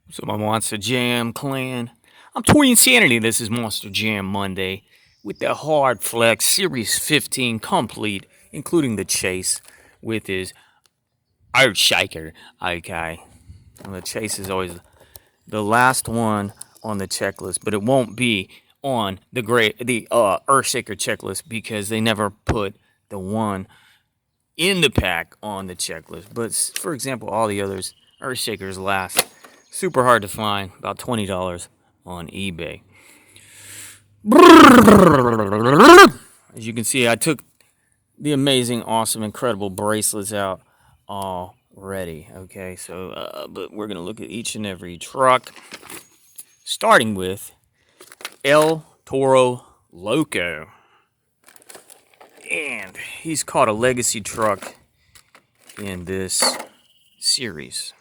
So my Monster Jam clan. I'm Toy Insanity. This is Monster Jam Monday with the Hard Flex Series 15 complete, including the chase with his Earthshaker. Okay. And the chase is always the last one on the checklist, but it won't be on the Earthshaker checklist because they never put the one in the pack on the checklist. But for example, all the others, Earthshaker's last. Super hard to find, about $20 on eBay. As you can see, I took the amazing, awesome, incredible bracelets out already. Okay, so but we're gonna look at each and every truck, starting with Toro Loco, and he's caught a legacy truck in this series.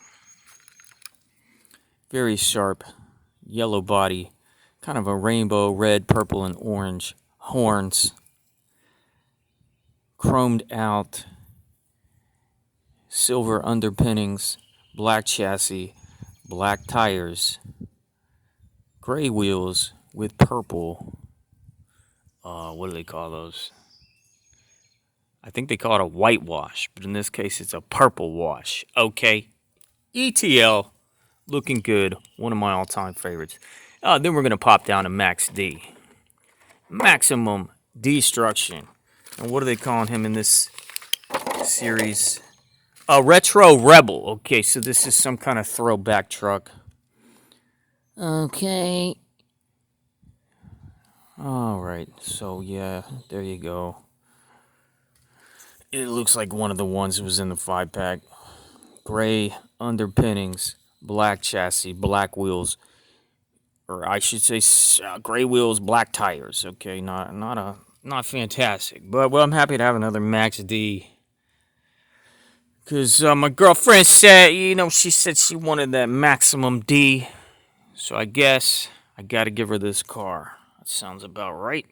Very sharp, yellow body, kind of a rainbow, red, purple, and orange horns, chromed out, silver underpinnings, black chassis, black tires, gray wheels with purple, what do they call those? I think they call it a whitewash, but in this case it's a purple wash. Okay, ETL. Looking good. One of my all-time favorites. Then we're going to pop down to Max D. Maximum Destruction. And what are they calling him in this series? A Retro Rebel. Okay, so this is some kind of throwback truck. Okay. Alright, so yeah, there you go. It looks like one of the ones that was in the 5-pack. Gray underpinnings. Black chassis, black wheels, or I should say, gray wheels, black tires. Okay, not fantastic, but well, I'm happy to have another Max D. Cause my girlfriend said, she said she wanted that Maximum D, so I guess I gotta give her this car. That sounds about right.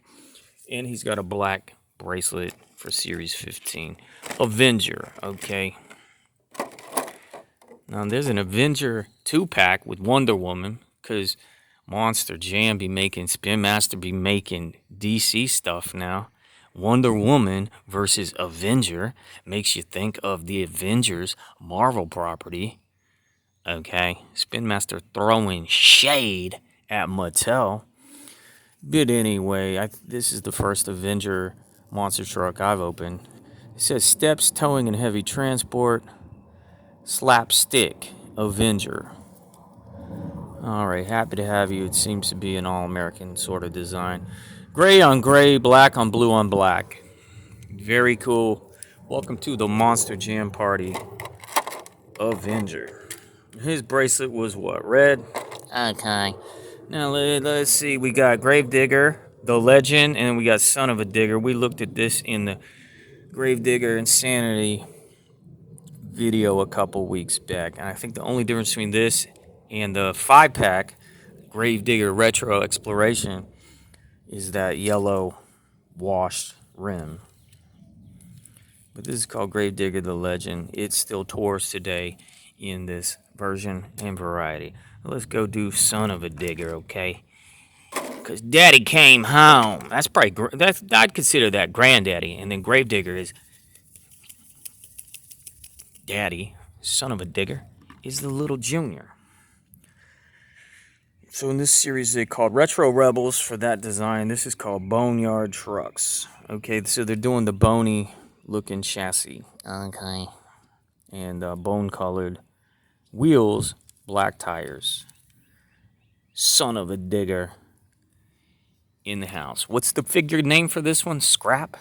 And he's got a black bracelet for Series 15, Avenger. Okay. Now, there's an Avenger 2-pack with Wonder Woman, because Monster Jam be making, Spin Master be making DC stuff now. Wonder Woman versus Avenger makes you think of the Avengers Marvel property. Okay, Spin Master throwing shade at Mattel. But anyway, this is the first Avenger monster truck I've opened. It says steps, towing, and heavy transport. Slapstick Avenger. Alright, happy to have you. It seems to be an all-American sort of design. Gray on gray, black on blue on black. Very cool. Welcome to the Monster Jam Party. Avenger. His bracelet was what? Red? Okay. Now let's see. We got Gravedigger, the legend, and we got Son of a Digger. We looked at this in the Gravedigger Insanity video a couple weeks back, and I think the only difference between this and the 5-pack Gravedigger Retro Exploration is that yellow washed rim. But this is called Gravedigger the Legend. It still tours today in this version and variety. Let's go do Son of a Digger, okay? Because Daddy came home. That's probably I'd consider that Granddaddy, and then Gravedigger is Daddy. Son of a Digger is the little junior. So in this series, they called Retro Rebels for that design. This is called Boneyard Trucks. Okay, so they're doing the bony looking chassis. Okay. And bone-colored wheels, black tires. Son of a Digger in the house. What's the figure name for this one? Scrap?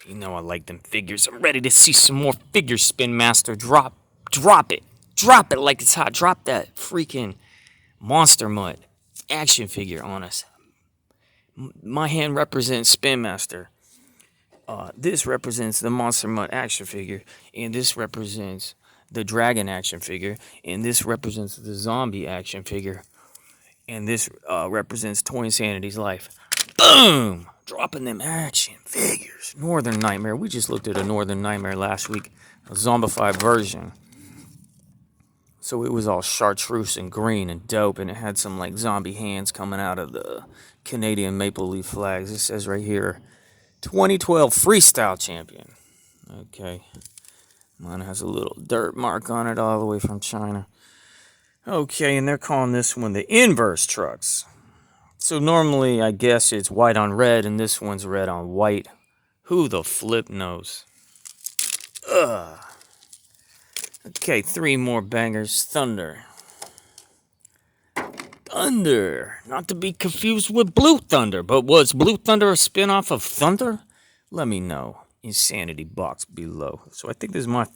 You know I like them figures. I'm ready to see some more figures, Spin Master. Drop it. Drop it like it's hot. Drop that freaking Monster Mutt action figure on us. My hand represents Spin Master. This represents the Monster Mutt action figure, and this represents the Dragon action figure, and this represents the Zombie action figure, and this represents Toy Insanity's life. Boom! Dropping them action figures. Northern Nightmare. We just looked at a Northern Nightmare last week, a zombified version. So it was all chartreuse and green and dope, and it had some like zombie hands coming out of the Canadian maple leaf flags. It says right here, 2012 freestyle champion. Okay. Mine has a little dirt mark on it all the way from China. Okay, and they're calling this one the inverse trucks. So normally, I guess it's white on red, and this one's red on white. Who the flip knows? Ugh. Okay, 3 more bangers. Thunder. Thunder. Not to be confused with Blue Thunder, but was Blue Thunder a spinoff of Thunder? Let me know. Insanity box below. So I think this is my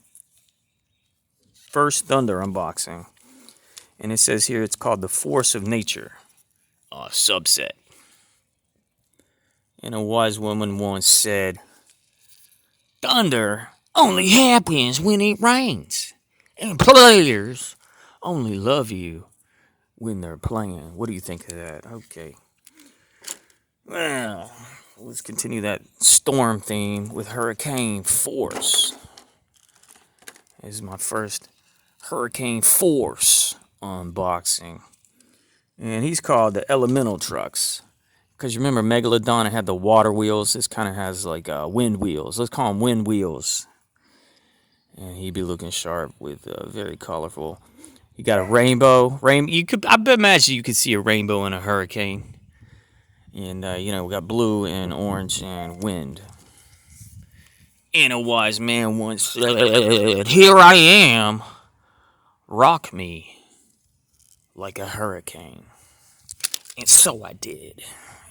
first Thunder unboxing. And it says here it's called the Force of Nature. A subset. And a wise woman once said, thunder only happens when it rains. And players only love you when they're playing. What do you think of that? Okay. Well, let's continue that storm theme with Hurricane Force. This is my first Hurricane Force unboxing. And he's called the Elemental Trucks. Because you remember Megalodon had the water wheels. This kind of has like wind wheels. Let's call them wind wheels. And he'd be looking sharp with very colorful. You got a rainbow. I imagine you could see a rainbow in a hurricane. And, we got blue and orange and wind. And a wise man once said, here I am. Rock me like a hurricane. And so I did.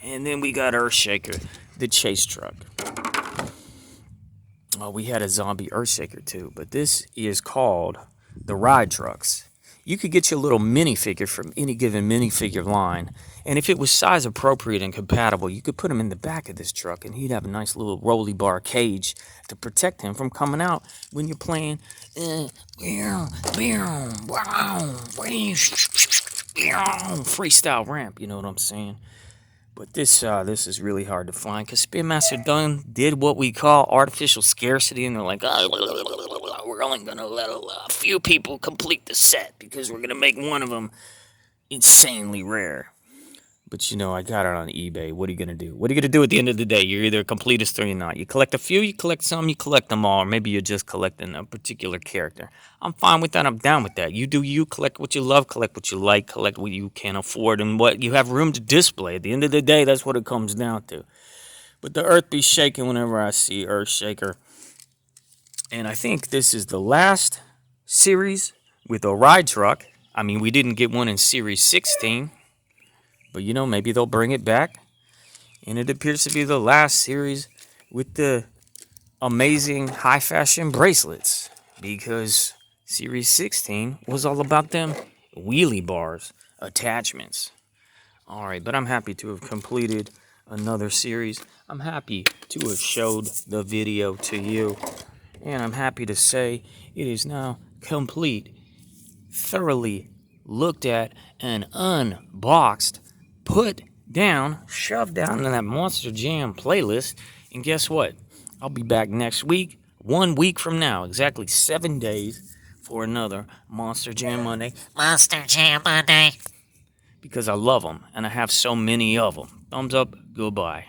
And then we got Earthshaker, the chase truck. We had a zombie Earthshaker too, but this is called the ride trucks. You could get your little minifigure from any given minifigure line, and if it was size appropriate and compatible, you could put him in the back of this truck, and he'd have a nice little rolly bar cage to protect him from coming out when you're playing. Freestyle ramp, you know what I'm saying? But this is really hard to find because Spin Master Dunn did what we call artificial scarcity, and they're like, we're only gonna let a few people complete the set because we're gonna make one of them insanely rare. But I got it on eBay. What are you gonna do? What are you gonna do at the end of the day? You're either a completist or you're not. You collect a few, you collect some, you collect them all, or maybe you're just collecting a particular character. I'm fine with that. I'm down with that. You do you. Collect what you love. Collect what you like. Collect what you can afford and what you have room to display. At the end of the day, that's what it comes down to. But the earth be shaking whenever I see Earthshaker. And I think this is the last series with a ride truck. I mean, we didn't get one in Series 16. But, maybe they'll bring it back. And it appears to be the last series with the amazing high fashion bracelets. Because Series 16 was all about them wheelie bars, attachments. Alright, but I'm happy to have completed another series. I'm happy to have showed the video to you. And I'm happy to say it is now complete, thoroughly looked at, and unboxed. Put down, shoved down in that Monster Jam playlist, and guess what? I'll be back next week, 1 week from now, exactly 7 days, for another Monster Jam Monday. Monster Jam Monday! Because I love them, and I have so many of them. Thumbs up, goodbye.